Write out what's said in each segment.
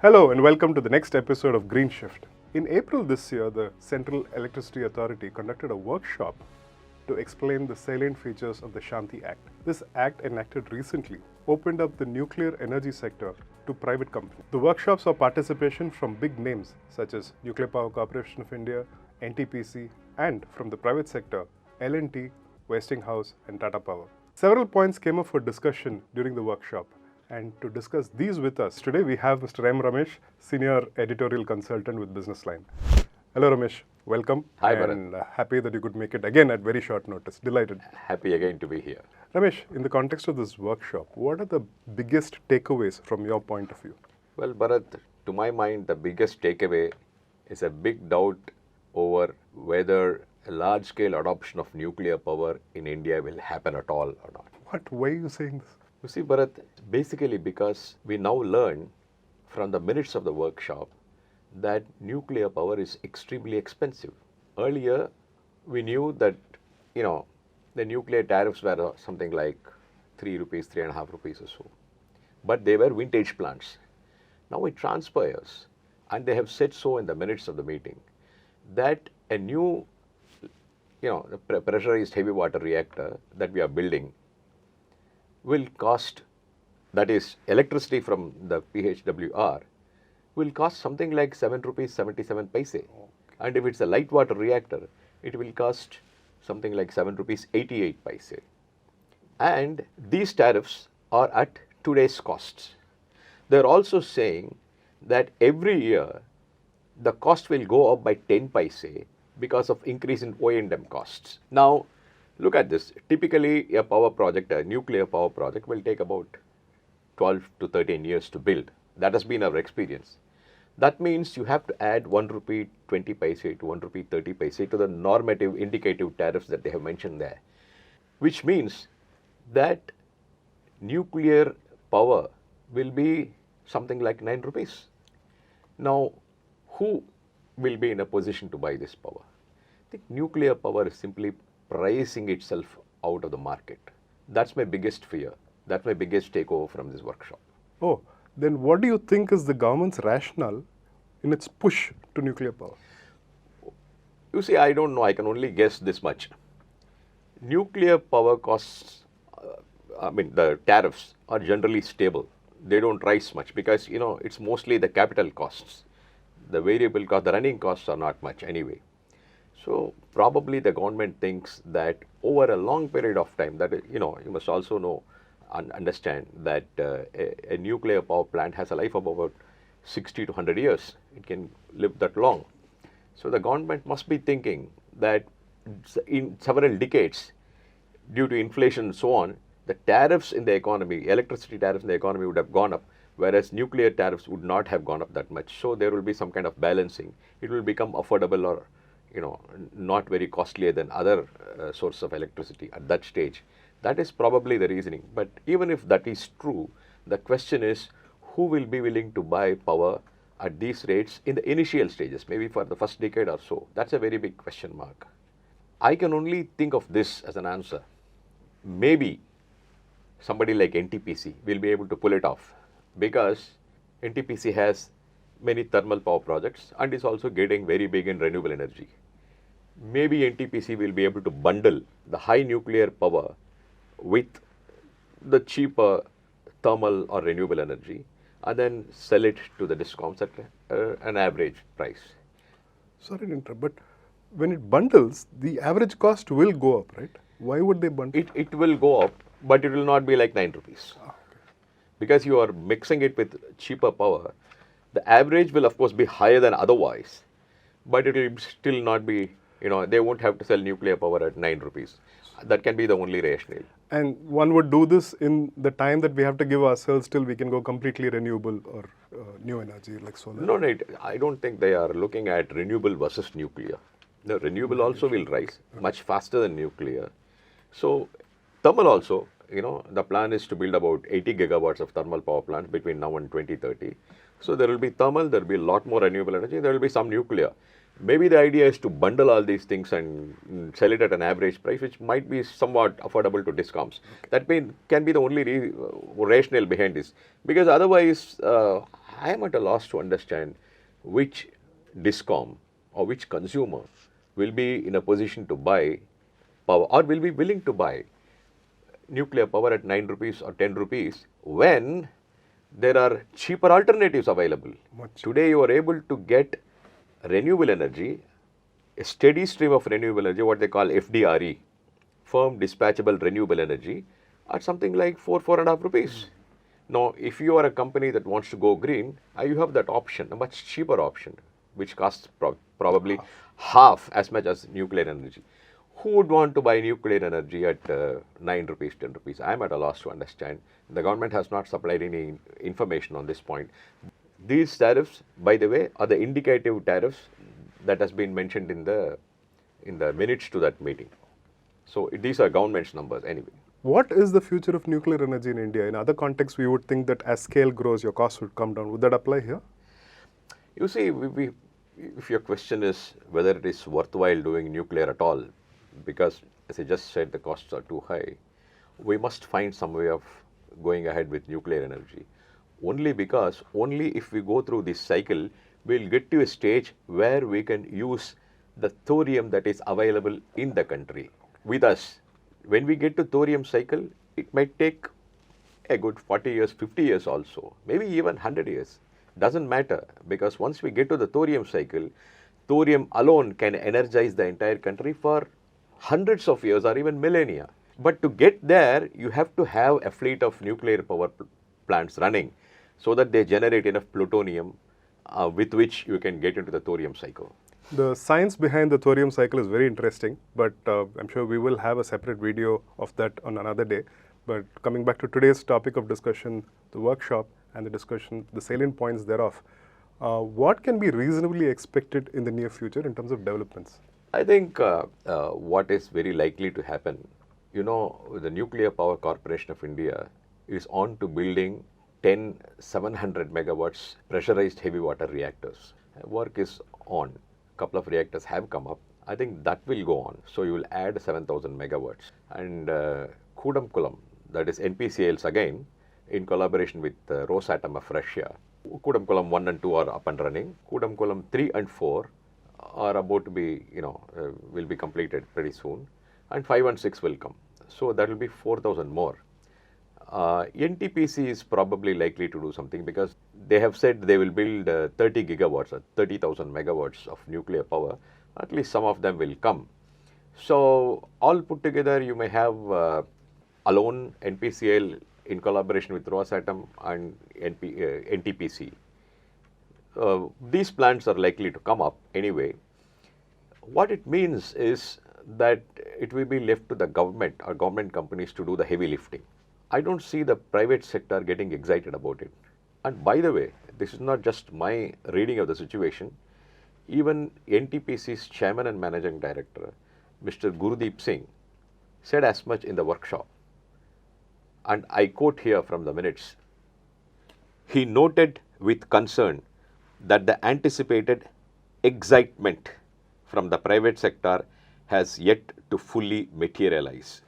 Hello and welcome to the next episode of Green Shift. In April this year, the Central Electricity Authority conducted a workshop to explain the salient features of the Shanti Act. This act, enacted recently, opened up the nuclear energy sector to private companies. The workshop saw participation from big names such as Nuclear Power Corporation of India, NTPC, and from the private sector, L&T, Westinghouse, and Tata Power. Several points came up for discussion during the workshop. And to discuss these with us, today we have Mr. M Ramesh, Senior Editorial Consultant with Businessline. Hello Ramesh, welcome. Hi, and happy that you could make it again at very short notice. Delighted. Happy again to be here. Ramesh, in the context of this workshop, what are the biggest takeaways from your point of view? Well, Bharat, to my mind, the biggest takeaway is a big doubt over whether a large-scale adoption of nuclear power in India will happen at all or not. What? Why are you saying this? You see, Bharat, basically because we now learn from the minutes of the workshop that nuclear power is extremely expensive. Earlier, we knew that, the nuclear tariffs were something like 3 rupees, 3.5 rupees or so. But they were vintage plants. Now it transpires, and they have said so in the minutes of the meeting, that a new, pressurized heavy water reactor that we are building will cost, that is electricity from the PHWR, will cost something like 7 rupees 77 paise. Okay. And if it's a light water reactor, it will cost something like 7 rupees 88 paise. And these tariffs are at today's costs. They're also saying that every year the cost will go up by 10 paise because of increase in O&M costs. Now, look at this. Typically, a power project, a nuclear power project, will take about 12 to 13 years to build. That has been our experience. That means you have to add 1 rupee 20 paise to 1 rupee 30 paise to the normative indicative tariffs that they have mentioned there, which means that nuclear power will be something like 9 rupees. Now, who will be in a position to buy this power? I think nuclear power is simply pricing itself out of the market. That's my biggest fear. That's my biggest takeover from this workshop. Oh, then what do you think is the government's rationale in its push to nuclear power? You see, I don't know. I can only guess this much. Nuclear power costs, the tariffs are generally stable. They don't rise much because, it's mostly the capital costs. The variable cost, the running costs are not much anyway. So probably the government thinks that over a long period of time, that you must also know and understand that a nuclear power plant has a life of about 60 to 100 years. It can live that long. So the government must be thinking that in several decades, due to inflation and so on, the tariffs in the economy, electricity tariffs in the economy would have gone up, whereas nuclear tariffs would not have gone up that much. So there will be some kind of balancing. It will become affordable or not very costlier than other sources of electricity at that stage. That is probably the reasoning. But even if that is true, the question is who will be willing to buy power at these rates in the initial stages, maybe for the first decade or so. That's a very big question mark. I can only think of this as an answer. Maybe somebody like NTPC will be able to pull it off because NTPC has many thermal power projects and is also getting very big in renewable energy. Maybe NTPC will be able to bundle the high nuclear power with the cheaper thermal or renewable energy and then sell it to the discoms at an average price. Sorry to interrupt, but when it bundles, the average cost will go up, right? Why would they bundle? It will go up, but it will not be like 9 rupees. Okay. Because you are mixing it with cheaper power. The average will of course be higher than otherwise, but it will still not be, they won't have to sell nuclear power at 9 rupees. That can be the only rationale. And one would do this in the time that we have to give ourselves till we can go completely renewable or new energy like solar? No, I don't think they are looking at renewable versus nuclear. The renewable also will rise much faster than nuclear. So thermal also, the plan is to build about 80 gigawatts of thermal power plants between now and 2030. So there will be thermal, there will be a lot more renewable energy, there will be some nuclear. Maybe the idea is to bundle all these things and sell it at an average price, which might be somewhat affordable to discoms. That can be the only rationale behind this. Because otherwise, I am at a loss to understand which discom or which consumer will be in a position to buy power or will be willing to buy nuclear power at 9 rupees or 10 rupees when there are cheaper alternatives available. Today you are able to get renewable energy, a steady stream of renewable energy, what they call FDRE, firm dispatchable renewable energy, at something like 4.5 rupees. Now, if you are a company that wants to go green, you have that option, a much cheaper option, which costs probably half as much as nuclear energy. Who would want to buy nuclear energy at 9 rupees, 10 rupees? I am at a loss to understand. The government has not supplied any information on this point. These tariffs, by the way, are the indicative tariffs that has been mentioned in the minutes to that meeting. So these are government's numbers anyway. What is the future of nuclear energy in India? In other contexts, we would think that as scale grows, your costs would come down. Would that apply here? You see, if your question is whether it is worthwhile doing nuclear at all, because as I just said, the costs are too high, we must find some way of going ahead with nuclear energy. Only if we go through this cycle, we'll get to a stage where we can use the thorium that is available in the country with us. When we get to thorium cycle, it might take a good 40 years, 50 years also, maybe even 100 years. Doesn't matter, because once we get to the thorium cycle, thorium alone can energize the entire country for hundreds of years or even millennia. But to get there, you have to have a fleet of nuclear power plants running so that they generate enough plutonium with which you can get into the thorium cycle. The science behind the thorium cycle is very interesting, but I'm sure we will have a separate video of that on another day. But coming back to today's topic of discussion, the workshop and the discussion, the salient points thereof, what can be reasonably expected in the near future in terms of developments? I think what is very likely to happen, the Nuclear Power Corporation of India is on to building 10 700 megawatts pressurized heavy water reactors. Work is on. A couple of reactors have come up. I think that will go on. So you will add 7,000 megawatts. And Kudamkulam, that is NPCIL's again, in collaboration with Rosatom of Russia. Kudamkulam 1 and 2 are up and running. Kudamkulam 3 and 4 are about to be, will be completed pretty soon. And 5 and 6 will come. So that will be 4,000 more. NTPC is probably likely to do something because they have said they will build 30 gigawatts or 30,000 megawatts of nuclear power. At least some of them will come. So all put together, you may have alone NPCIL in collaboration with Rosatom and NTPC. These plants are likely to come up anyway. What it means is that it will be left to the government or government companies to do the heavy lifting. I don't see the private sector getting excited about it. And by the way, this is not just my reading of the situation. Even NTPC's chairman and managing director, Mr. Gurudeep Singh, said as much in the workshop. And I quote here from the minutes. He noted with concern that the anticipated excitement from the private sector has yet to fully materialize.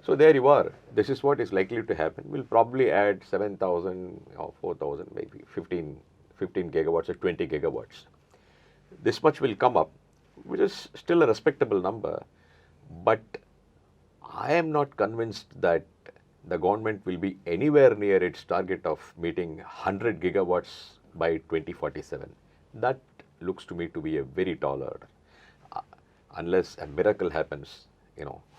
So there you are. This is what is likely to happen. We'll probably add 7,000 or 4,000, maybe 15 gigawatts or 20 gigawatts. This much will come up, which is still a respectable number. But I am not convinced that the government will be anywhere near its target of meeting 100 gigawatts by 2047. That looks to me to be a very tall order. Unless a miracle happens,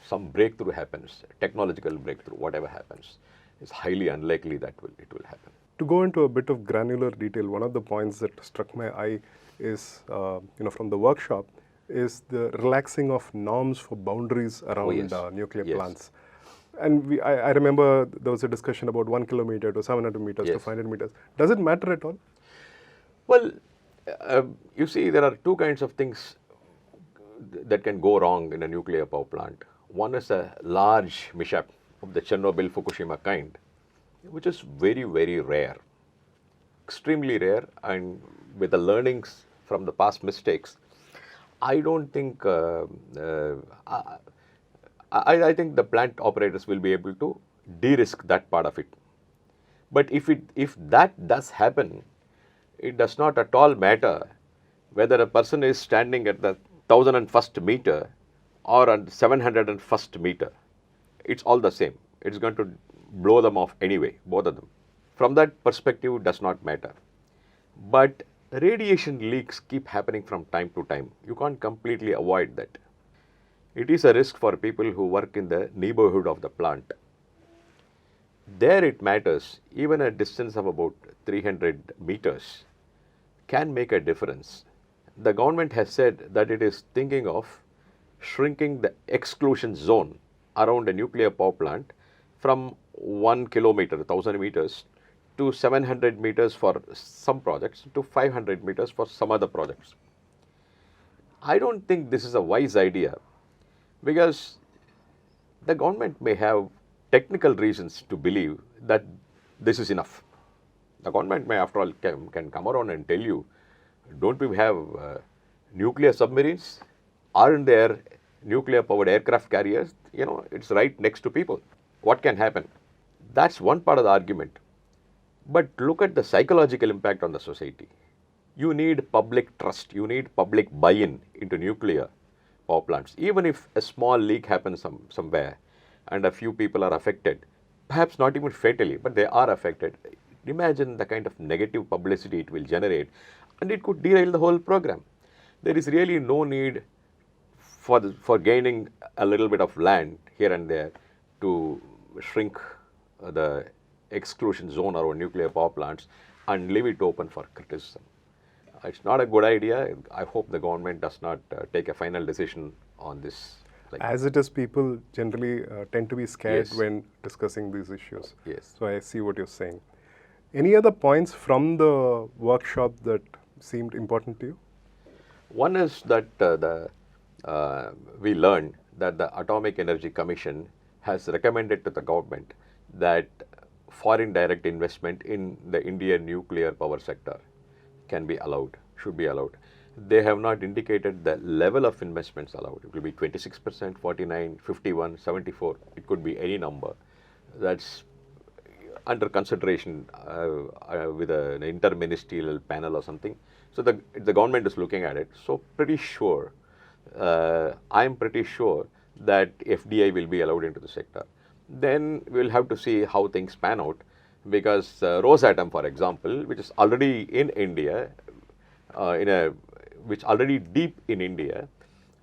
some breakthrough happens, technological breakthrough, whatever happens, it's highly unlikely that it will happen. To go into a bit of granular detail, one of the points that struck my eye is, from the workshop, is the relaxing of norms for boundaries around nuclear plants. And I remember there was a discussion about 1 kilometer to 700 meters to 500 meters. Does it matter at all? Well, you see, there are two kinds of things that can go wrong in a nuclear power plant. One is a large mishap of the Chernobyl, Fukushima kind, which is very, very rare, extremely rare, and with the learnings from the past mistakes, I don't think, I think the plant operators will be able to de-risk that part of it. But if that does happen, it does not at all matter whether a person is standing at the 1001st meter or at 701st meter. It's all the same. It's going to blow them off anyway, both of them. From that perspective, it does not matter. But radiation leaks keep happening from time to time. You can't completely avoid that. It is a risk for people who work in the neighborhood of the plant. There it matters. Even a distance of about 300 meters can make a difference. The government has said that it is thinking of shrinking the exclusion zone around a nuclear power plant from 1 kilometer, 1000 meters, to 700 meters for some projects, to 500 meters for some other projects. I don't think this is a wise idea, because the government may have technical reasons to believe that this is enough. The government may, after all, can come around and tell you, don't we have nuclear submarines? Aren't there nuclear powered aircraft carriers? You know, it's right next to people. What can happen? That's one part of the argument. But look at the psychological impact on the society. You need public trust. You need public buy-in into nuclear power plants. Even if a small leak happens somewhere and a few people are affected, perhaps not even fatally, but they are affected, imagine the kind of negative publicity it will generate, and it could derail the whole program. There is really no need for gaining a little bit of land here and there to shrink the exclusion zone around nuclear power plants and leave it open for criticism. It's not a good idea. I hope the government does not take a final decision on this. As it is, people generally tend to be scared Yes. when discussing these issues. Yes. So I see what you're saying. Any other points from the workshop that seemed important to you? One is that we learned that the Atomic Energy Commission has recommended to the government that foreign direct investment in the Indian nuclear power sector can be allowed, should be allowed. They have not indicated the level of investments allowed. It will be 26%, 49, 51, 74. It could be any number. That's under consideration with an interministerial panel or something. So the government is looking at it. So pretty sure, I'm pretty sure that FDI will be allowed into the sector. Then we'll have to see how things pan out, because Rosatom, for example, which is already in India, which already deep in India,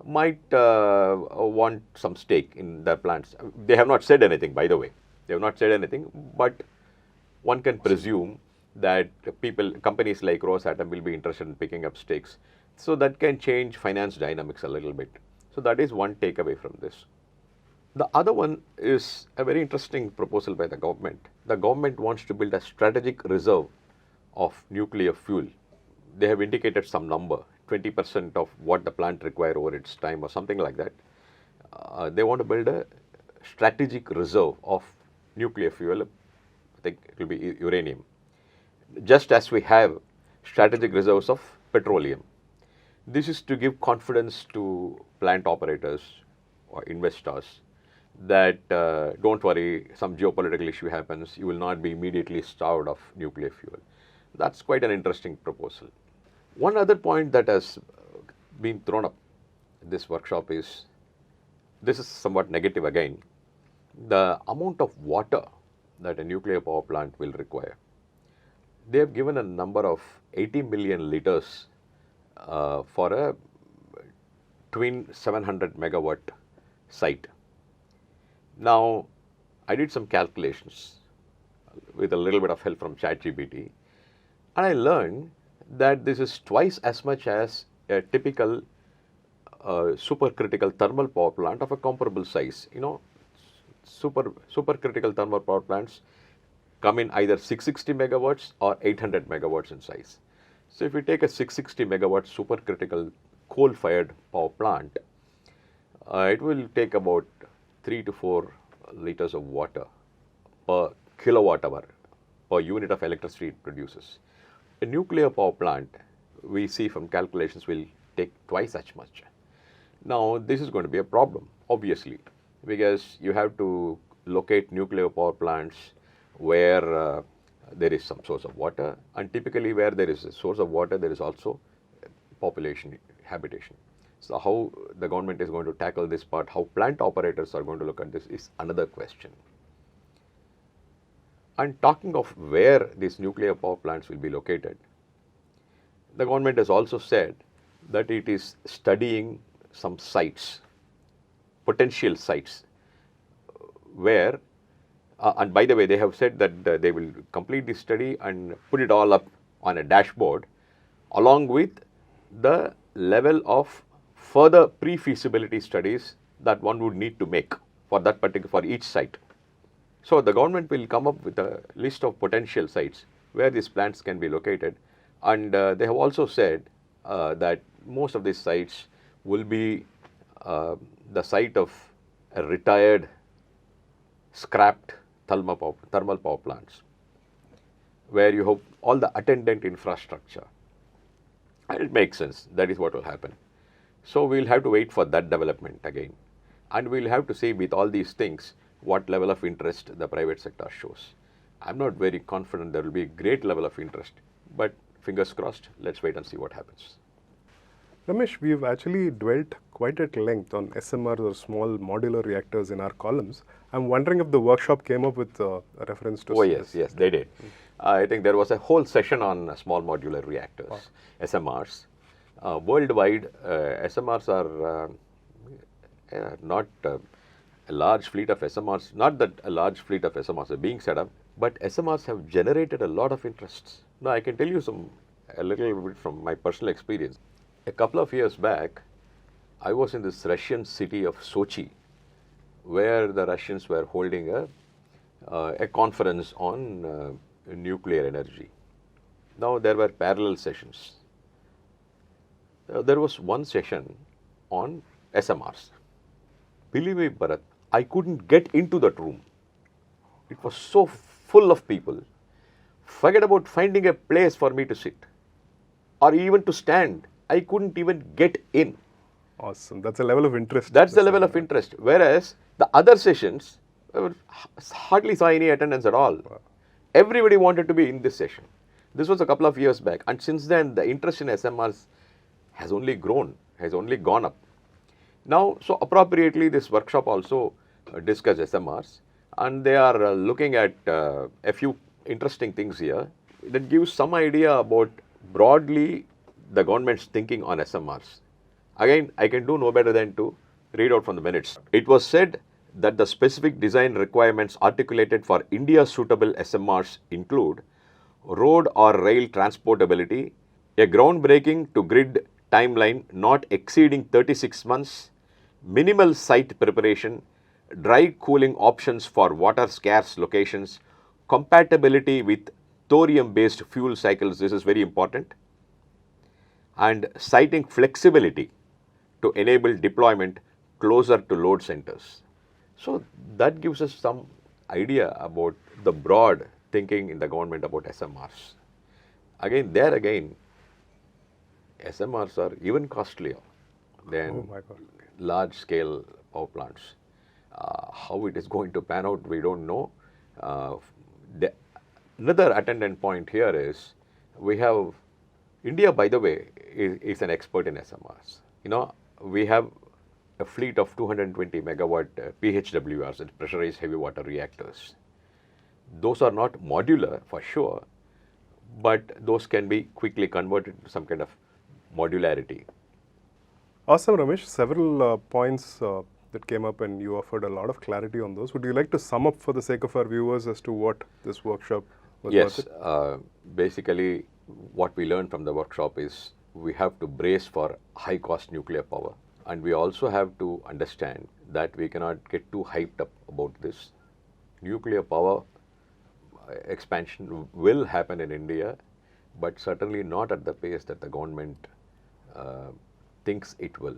might want some stake in their plants. They have not said anything, by the way. They have not said anything, but one can presume that companies like Rosatom will be interested in picking up stakes. So that can change finance dynamics a little bit. So that is one takeaway from this. The other one is a very interesting proposal by the government. The government wants to build a strategic reserve of nuclear fuel. They have indicated some number, 20% of what the plant requires over its time or something like that. They want to build a strategic reserve of nuclear fuel. I think it will be uranium. Just as we have strategic reserves of petroleum. This is to give confidence to plant operators or investors that don't worry, some geopolitical issue happens, you will not be immediately starved of nuclear fuel. That's quite an interesting proposal. One other point that has been thrown up in this workshop is, this is somewhat negative again, the amount of water that a nuclear power plant will require. They have given a number of 80 million liters for a twin 700 megawatt site. Now, I did some calculations with a little bit of help from ChatGPT, and I learned that this is twice as much as a typical supercritical thermal power plant of a comparable size. You know, supercritical thermal power plants come in either 660 megawatts or 800 megawatts in size. So if you take a 660 megawatt supercritical coal-fired power plant, it will take about 3 to 4 liters of water per kilowatt hour per unit of electricity it produces. A nuclear power plant we see from calculations will take twice as much. Now, this is going to be a problem, obviously, because you have to locate nuclear power plants where there is some source of water, and typically where there is a source of water, there is also population habitation. So how the government is going to tackle this part, how plant operators are going to look at this is another question. And talking of where these nuclear power plants will be located, the government has also said that it is studying some sites, potential sites, where, and by the way, they have said that they will complete this study and put it all up on a dashboard, along with the level of further pre-feasibility studies that one would need to make for that particular, for each site. So the government will come up with a list of potential sites where these plants can be located, and they have also said that most of these sites will be the site of a retired, scrapped thermal power plants, where you have all the attendant infrastructure. And it makes sense, that is what will happen. So we'll have to wait for that development again. And we'll have to see with all these things what level of interest the private sector shows. I'm not very confident there will be a great level of interest, but fingers crossed, let's wait and see what happens. Ramesh, we've actually dwelt quite at length on SMRs or small modular reactors in our columns. I'm wondering if the workshop came up with a reference to this. Yes, they did. I think there was a whole session on small modular reactors, SMRs. Worldwide, SMRs are not a large fleet of SMRs, not that a large fleet of SMRs are being set up, but SMRs have generated a lot of interests. Now, I can tell you a little bit from my personal experience. A couple of years back, I was in this Russian city of Sochi, where the Russians were holding a conference on nuclear energy. Now, there were parallel sessions. There was one session on SMRs. Believe me, Bharat, I couldn't get into that room. It was so full of people. Forget about finding a place for me to sit or even to stand. I couldn't even get in. Awesome. That's a level of interest. That's the level of interest. Whereas the other sessions, hardly saw any attendance at all. Wow. Everybody wanted to be in this session. This was a couple of years back. And since then, the interest in SMRs has only grown, has only gone up. Now, so appropriately, this workshop also discussed SMRs. And they are looking at a few interesting things here that gives some idea about broadly the government's thinking on SMRs. Again, I can do no better than to read out from the minutes. It was said that the specific design requirements articulated for India's suitable SMRs include road or rail transportability, a groundbreaking to grid timeline not exceeding 36 months, minimal site preparation, dry cooling options for water scarce locations, compatibility with thorium-based fuel cycles, this is very important, and siting flexibility to enable deployment closer to load centers. So that gives us some idea about the broad thinking in the government about SMRs. Again, SMRs are even costlier than large scale power plants. How it is going to pan out, we don't know. Another attendant point here is we have India, by the way, is an expert in SMRs. You know, we have a fleet of 220 megawatt PHWRs, pressurized heavy water reactors. Those are not modular for sure, but those can be quickly converted to some kind of modularity. Awesome, Ramesh. Several points that came up and you offered a lot of clarity on those. Would you like to sum up for the sake of our viewers as to what this workshop was? Yes, basically what we learned from the workshop is we have to brace for high cost nuclear power, and we also have to understand that we cannot get too hyped up about this. Nuclear power expansion will happen in India, but certainly not at the pace that the government thinks it will.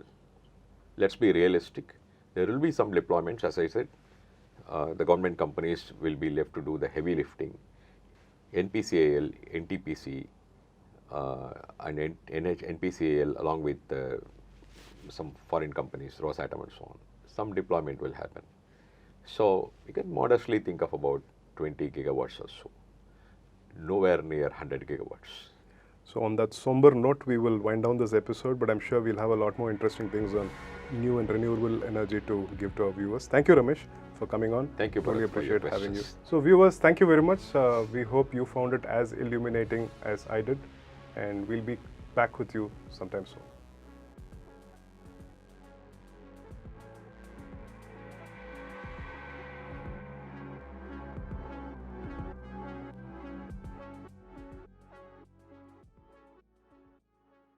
Let's be realistic. There will be some deployments, as I said. The government companies will be left to do the heavy lifting. NPCIL, NTPC, and NPCIL along with some foreign companies, Rosatom and so on, some deployment will happen. So we can modestly think of about 20 gigawatts or so, nowhere near 100 gigawatts. So on that somber note, we will wind down this episode, but I'm sure we'll have a lot more interesting things on new and renewable energy to give to our viewers. Thank you, Ramesh, for coming on. Thank you, Bharat, Really for your appreciate having you. questions. So viewers, thank you very much. We hope you found it as illuminating as I did, and we'll be back with you sometime soon.